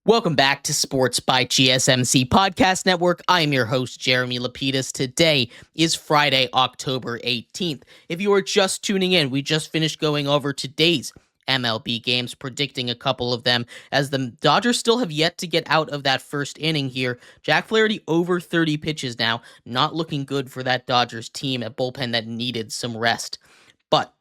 Welcome back to Sports by GSMC Podcast Network. I am your host, Jeremy Lapidus. Today is Friday, October 18th. If you are just tuning in, we just finished going over today's MLB games, predicting a couple of them, as the Dodgers still have yet to get out of that first inning here. Jack Flaherty over 30 pitches now, not looking good for that Dodgers team, a bullpen that needed some rest. But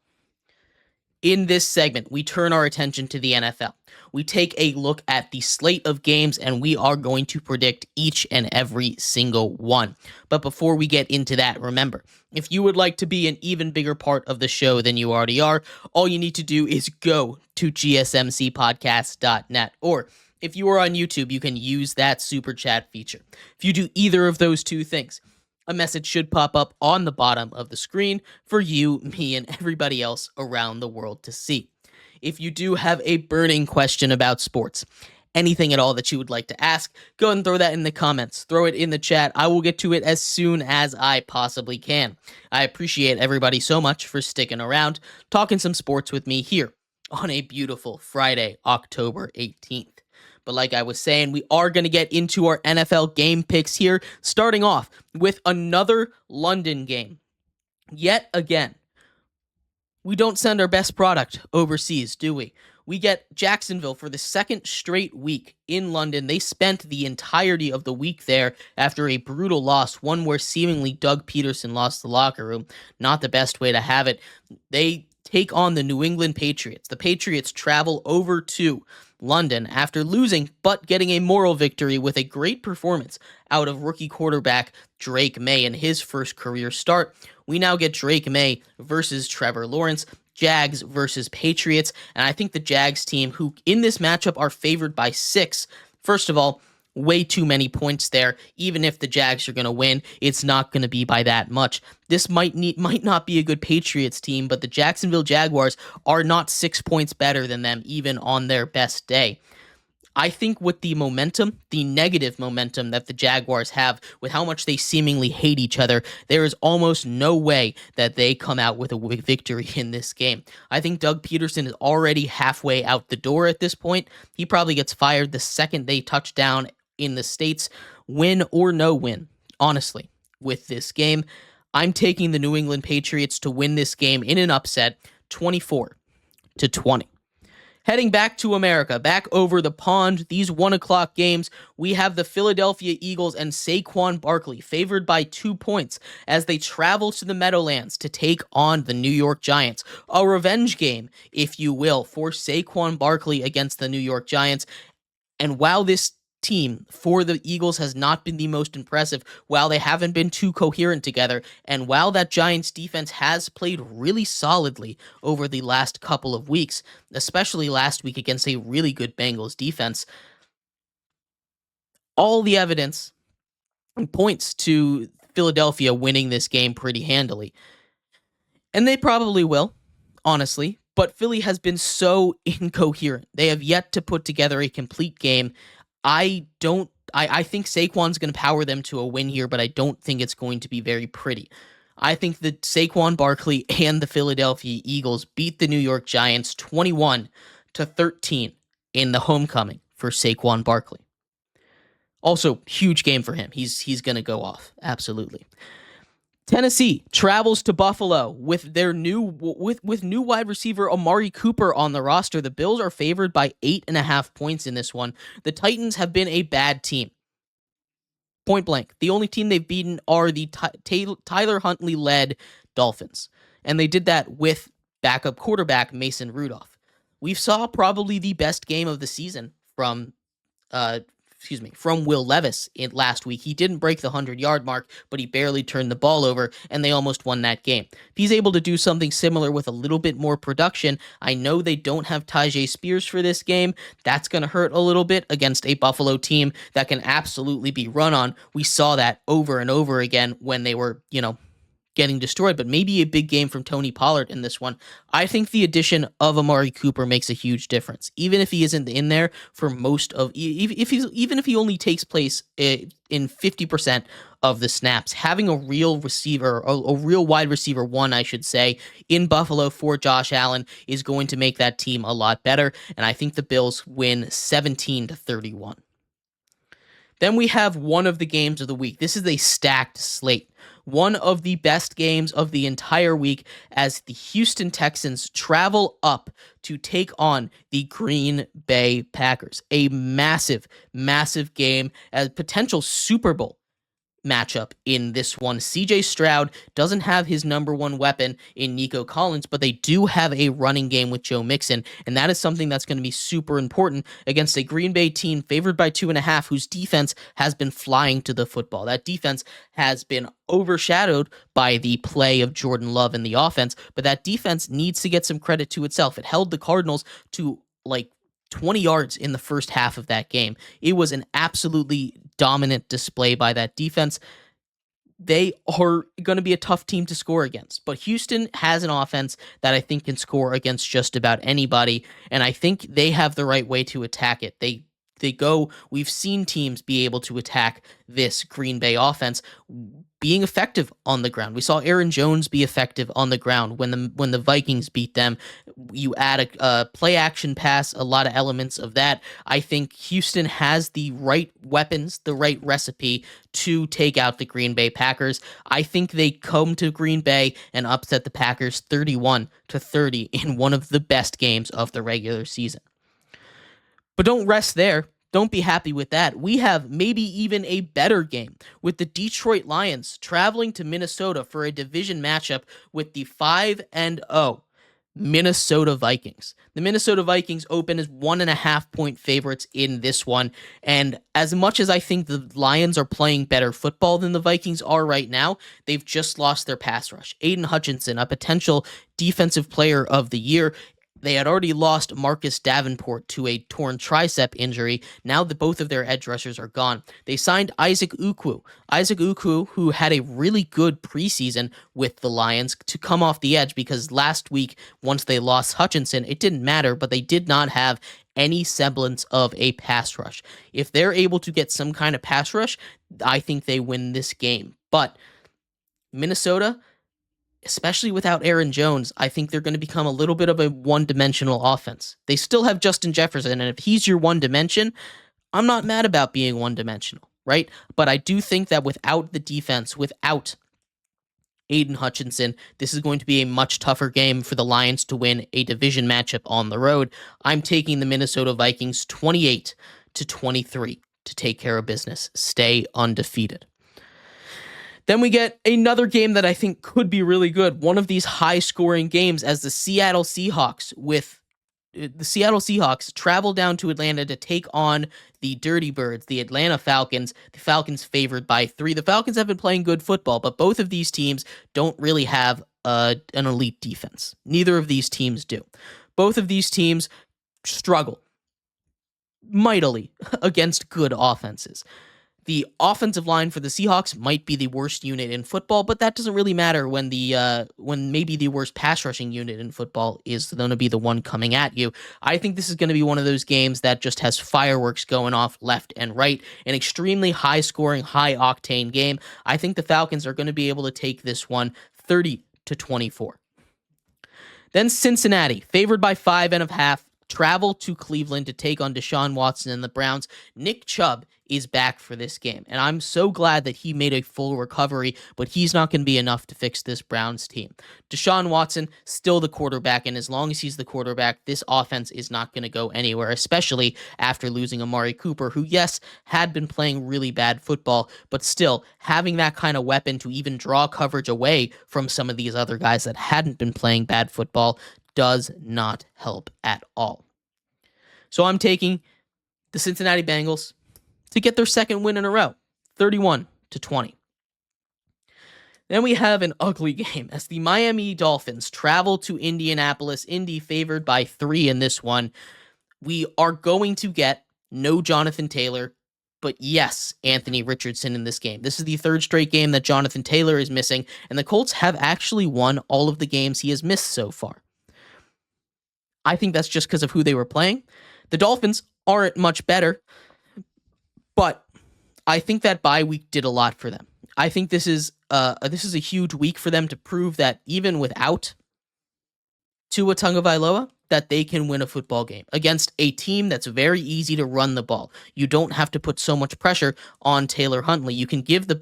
in this segment, we turn our attention to the NFL. We take a look at the slate of games, and we are going to predict each and every single one. But before we get into that, remember, if you would like to be an even bigger part of the show than you already are, all you need to do is go to gsmcpodcast.net, or if you are on YouTube, you can use that super chat feature. If you do either of those two things, a message should pop up on the bottom of the screen for you, me, and everybody else around the world to see. If you do have a burning question about sports, anything at all that you would like to ask, go ahead and throw that in the comments. Throw it in the chat. I will get to it as soon as I possibly can. I appreciate everybody so much for sticking around, talking some sports with me here on a beautiful Friday, October 18th. But like I was saying, we are going to get into our NFL game picks here, starting off with another London game. Yet again, we don't send our best product overseas, do we? We get Jacksonville for the second straight week in London. They spent the entirety of the week there after a brutal loss, one where seemingly Doug Peterson lost the locker room. Not the best way to have it. They take on the New England Patriots. The Patriots travel over to London after losing, but getting a moral victory with a great performance out of rookie quarterback Drake May in his first career start. We now get Drake May versus Trevor Lawrence, Jags versus Patriots, and I think the Jags team, who in this matchup are favored by 6, first of all, way too many points there. Even if the Jags are going to win, it's not going to be by that much. This might not be a good Patriots team, but the Jacksonville Jaguars are not 6 points better than them, even on their best day. I think with the momentum, the negative momentum that the Jaguars have, with how much they seemingly hate each other, there is almost no way that they come out with a victory in this game. I think Doug Peterson is already halfway out the door at this point. He probably gets fired the second they touch down in the States, win or no win, honestly, with this game. I'm taking the New England Patriots to win this game in an upset, 24-20. Heading back to America, back over the pond, these 1 o'clock games, we have the Philadelphia Eagles and Saquon Barkley favored by 2 points as they travel to the Meadowlands to take on the New York Giants. A revenge game, if you will, for Saquon Barkley against the New York Giants. And while this team for the Eagles has not been the most impressive, while they haven't been too coherent together, and while that Giants defense has played really solidly over the last couple of weeks, especially last week against a really good Bengals defense, all the evidence points to Philadelphia winning this game pretty handily. And they probably will, honestly, but Philly has been so incoherent. They have yet to put together a complete game. I think Saquon's going to power them to a win here, but I don't think it's going to be very pretty. I think that Saquon Barkley and the Philadelphia Eagles beat the New York Giants 21-13 in the homecoming for Saquon Barkley. Also, huge game for him. He's going to go off. Absolutely. Tennessee travels to Buffalo with their new wide receiver Amari Cooper on the roster. The Bills are favored by 8.5 points in this one. The Titans have been a bad team. Point blank. The only team they've beaten are the Tyler Huntley-led Dolphins. And they did that with backup quarterback Mason Rudolph. We saw probably the best game of the season from Will Levis last week. He didn't break the 100-yard mark, but he barely turned the ball over, and they almost won that game. If he's able to do something similar with a little bit more production, I know they don't have Tyjae Spears for this game. That's going to hurt a little bit against a Buffalo team that can absolutely be run on. We saw that over and over again when they were, getting destroyed, but maybe a big game from Tony Pollard in this one. I think the addition of Amari Cooper makes a huge difference, even if he isn't in there for most of, even if he only takes place in 50% of the snaps. Having a real receiver, a real wide receiver one, I should say, in Buffalo for Josh Allen is going to make that team a lot better, and I think the Bills win 17-31. Then we have one of the games of the week. This is a stacked slate. One of the best games of the entire week as the Houston Texans travel up to take on the Green Bay Packers. A massive, massive game, a potential Super Bowl matchup in this one. CJ Stroud doesn't have his number one weapon in Nico Collins, but they do have a running game with Joe Mixon, and that is something that's going to be super important against a Green Bay team favored by 2.5, whose defense has been flying to the football. That defense has been overshadowed by the play of Jordan Love in the offense, but that defense needs to get some credit to itself. It held the Cardinals to 20 yards in the first half of that game. It was an absolutely dominant display by that defense. They are going to be a tough team to score against, but Houston has an offense that I think can score against just about anybody, and I think they have the right way to attack it. We've seen teams be able to attack this Green Bay offense being effective on the ground. We saw Aaron Jones be effective on the ground when the Vikings beat them. You add a play action pass, a lot of elements of that. I think Houston has the right weapons, the right recipe to take out the Green Bay Packers. I think they come to Green Bay and upset the Packers 31-30 in one of the best games of the regular season. But don't rest there. Don't be happy with that. We have maybe even a better game with the Detroit Lions traveling to Minnesota for a division matchup with the 5-0 Minnesota Vikings. The Minnesota Vikings open as 1.5-point favorites in this one. And as much as I think the Lions are playing better football than the Vikings are right now, they've just lost their pass rush. Aiden Hutchinson, a potential defensive player of the year. They had already lost Marcus Davenport to a torn tricep injury. Now that both of their edge rushers are gone, they signed Isaac Ukwu, who had a really good preseason with the Lions, to come off the edge because last week, once they lost Hutchinson, it didn't matter, but they did not have any semblance of a pass rush. If they're able to get some kind of pass rush, I think they win this game. But Minnesota, especially without Aaron Jones, I think they're going to become a little bit of a one-dimensional offense. They still have Justin Jefferson, and if he's your one dimension, I'm not mad about being one-dimensional, right? But I do think that without the defense, without Aiden Hutchinson, this is going to be a much tougher game for the Lions to win a division matchup on the road. I'm taking the Minnesota Vikings 28-23 to take care of business, stay undefeated. Then we get another game that I think could be really good. One of these high-scoring games as the Seattle Seahawks travel down to Atlanta to take on the Dirty Birds, the Atlanta Falcons. The Falcons favored by 3. The Falcons have been playing good football, but both of these teams don't really have an elite defense. Neither of these teams do. Both of these teams struggle mightily against good offenses. The offensive line for the Seahawks might be the worst unit in football, but that doesn't really matter when maybe the worst pass rushing unit in football is going to be the one coming at you. I think this is going to be one of those games that just has fireworks going off left and right, an extremely high-scoring, high-octane game. I think the Falcons are going to be able to take this one 30-24. Then Cincinnati, favored by 5.5, travel to Cleveland to take on Deshaun Watson and the Browns. Nick Chubb is back for this game, and I'm so glad that he made a full recovery, but he's not going to be enough to fix this Browns team. Deshaun Watson, still the quarterback, and as long as he's the quarterback, this offense is not going to go anywhere, especially after losing Amari Cooper, who, yes, had been playing really bad football, but still, having that kind of weapon to even draw coverage away from some of these other guys that hadn't been playing bad football does not help at all. So I'm taking the Cincinnati Bengals to get their second win in a row, 31-20. Then we have an ugly game as the Miami Dolphins travel to Indianapolis. Indy favored by 3 in this one. We are going to get no Jonathan Taylor, but yes, Anthony Richardson in this game. This is the third straight game that Jonathan Taylor is missing, and the Colts have actually won all of the games he has missed so far. I think that's just because of who they were playing. The Dolphins aren't much better, but I think that bye week did a lot for them. I think this is a huge week for them to prove that even without Tua Tagovailoa, that they can win a football game against a team that's very easy to run the ball. You don't have to put so much pressure on Taylor Huntley. You can give the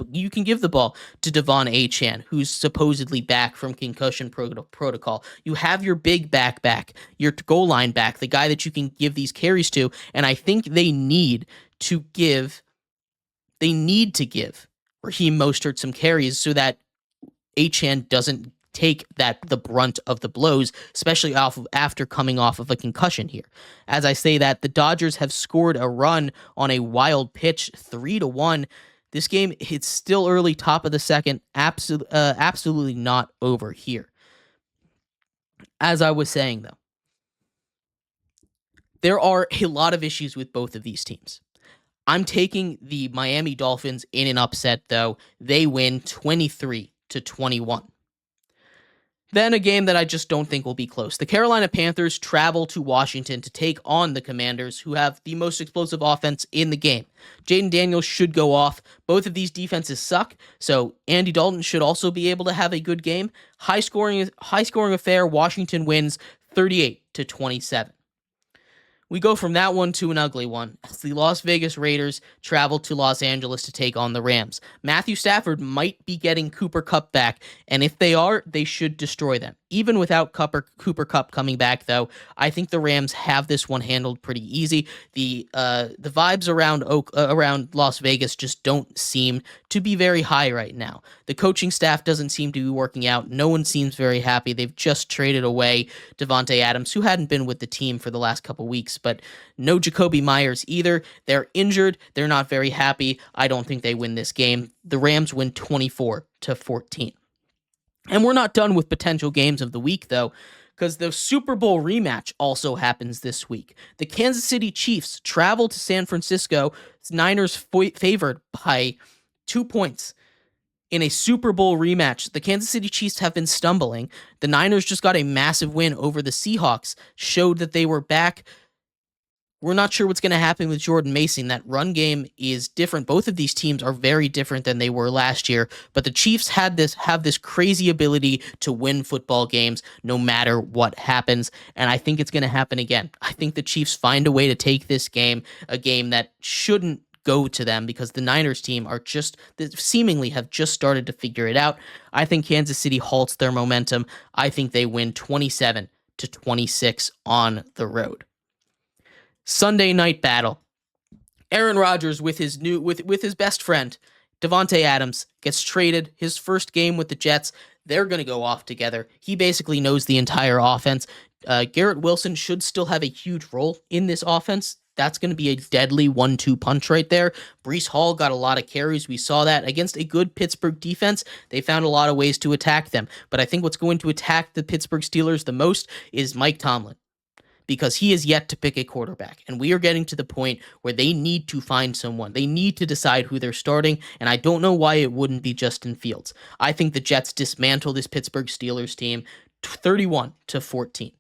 ball to Devon Achane, who's supposedly back from concussion protocol. You have your big back, your goal line back, the guy that you can give these carries to, and I think they need to give Raheem Mostert some carries so that Achane doesn't take the brunt of the blows, especially after coming off of a concussion here. As I say that, the Dodgers have scored a run on a wild pitch, 3-1. This game, it's still early, top of the second, absolutely not over here. As I was saying, though, there are a lot of issues with both of these teams. I'm taking the Miami Dolphins in an upset, though. They win 23-21. Then a game that I just don't think will be close. The Carolina Panthers travel to Washington to take on the Commanders, who have the most explosive offense in the game. Jaden Daniels should go off. Both of these defenses suck, so Andy Dalton should also be able to have a good game. High scoring affair. Washington wins 38-27. We go from that one to an ugly one, as the Las Vegas Raiders travel to Los Angeles to take on the Rams. Matthew Stafford might be getting Cooper Kupp back, and if they are, they should destroy them. Even without Cooper Kupp coming back, though, I think the Rams have this one handled pretty easy. The vibes around Las Vegas just don't seem to be very high right now. The coaching staff doesn't seem to be working out. No one seems very happy. They've just traded away Devontae Adams, who hadn't been with the team for the last couple weeks, but no Jacoby Myers either. They're injured. They're not very happy. I don't think they win this game. The Rams win 24-14. And we're not done with potential games of the week, though, because the Super Bowl rematch also happens this week. The Kansas City Chiefs travel to San Francisco. Niners favored by 2 points in a Super Bowl rematch. The Kansas City Chiefs have been stumbling. The Niners just got a massive win over the Seahawks, showed that they were back. We're not sure what's going to happen with Jordan Mason. That run game is different. Both of these teams are very different than they were last year, but the Chiefs have this crazy ability to win football games no matter what happens, and I think it's going to happen again. I think the Chiefs find a way to take this game, a game that shouldn't go to them because the Niners team seemingly have just started to figure it out. I think Kansas City halts their momentum. I think they win 27-26 on the road. Sunday night battle. Aaron Rodgers with his best friend, Devontae Adams, gets traded. His first game with the Jets, they're going to go off together. He basically knows the entire offense. Garrett Wilson should still have a huge role in this offense. That's going to be a deadly 1-2 punch right there. Breece Hall got a lot of carries. We saw that against a good Pittsburgh defense. They found a lot of ways to attack them. But I think what's going to attack the Pittsburgh Steelers the most is Mike Tomlin, because he is yet to pick a quarterback. And we are getting to the point where they need to find someone. They need to decide who they're starting, and I don't know why it wouldn't be Justin Fields. I think the Jets dismantle this Pittsburgh Steelers team 31-14.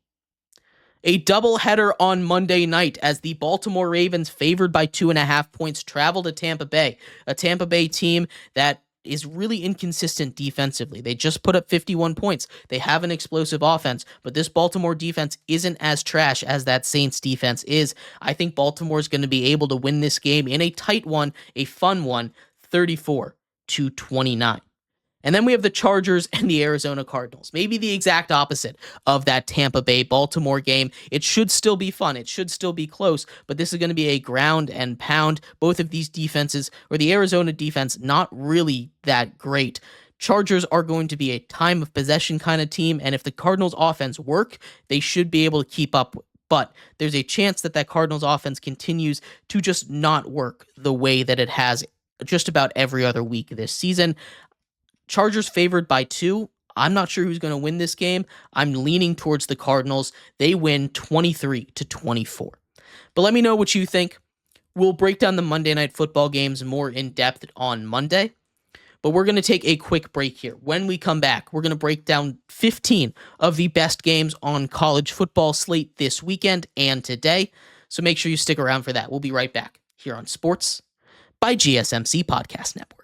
A doubleheader on Monday night as the Baltimore Ravens, favored by 2.5 points, travel to Tampa Bay, a Tampa Bay team that is really inconsistent defensively. They just put up 51 points. They have an explosive offense, but this Baltimore defense isn't as trash as that Saints defense is. I think Baltimore is going to be able to win this game in a tight one, a fun one, 34-29. And then we have the Chargers and the Arizona Cardinals. Maybe the exact opposite of that Tampa Bay-Baltimore game. It should still be fun. It should still be close, but this is going to be a ground and pound. Both of these defenses, or the Arizona defense, not really that great. Chargers are going to be a time of possession kind of team, and if the Cardinals offense work, they should be able to keep up. But there's a chance that Cardinals offense continues to just not work the way that it has just about every other week this season. Chargers favored by 2. I'm not sure who's going to win this game. I'm leaning towards the Cardinals. They win 23-24. But let me know what you think. We'll break down the Monday Night Football games more in depth on Monday. But we're going to take a quick break here. When we come back, we're going to break down 15 of the best games on college football slate this weekend and today. So make sure you stick around for that. We'll be right back here on Sports by GSMC Podcast Network.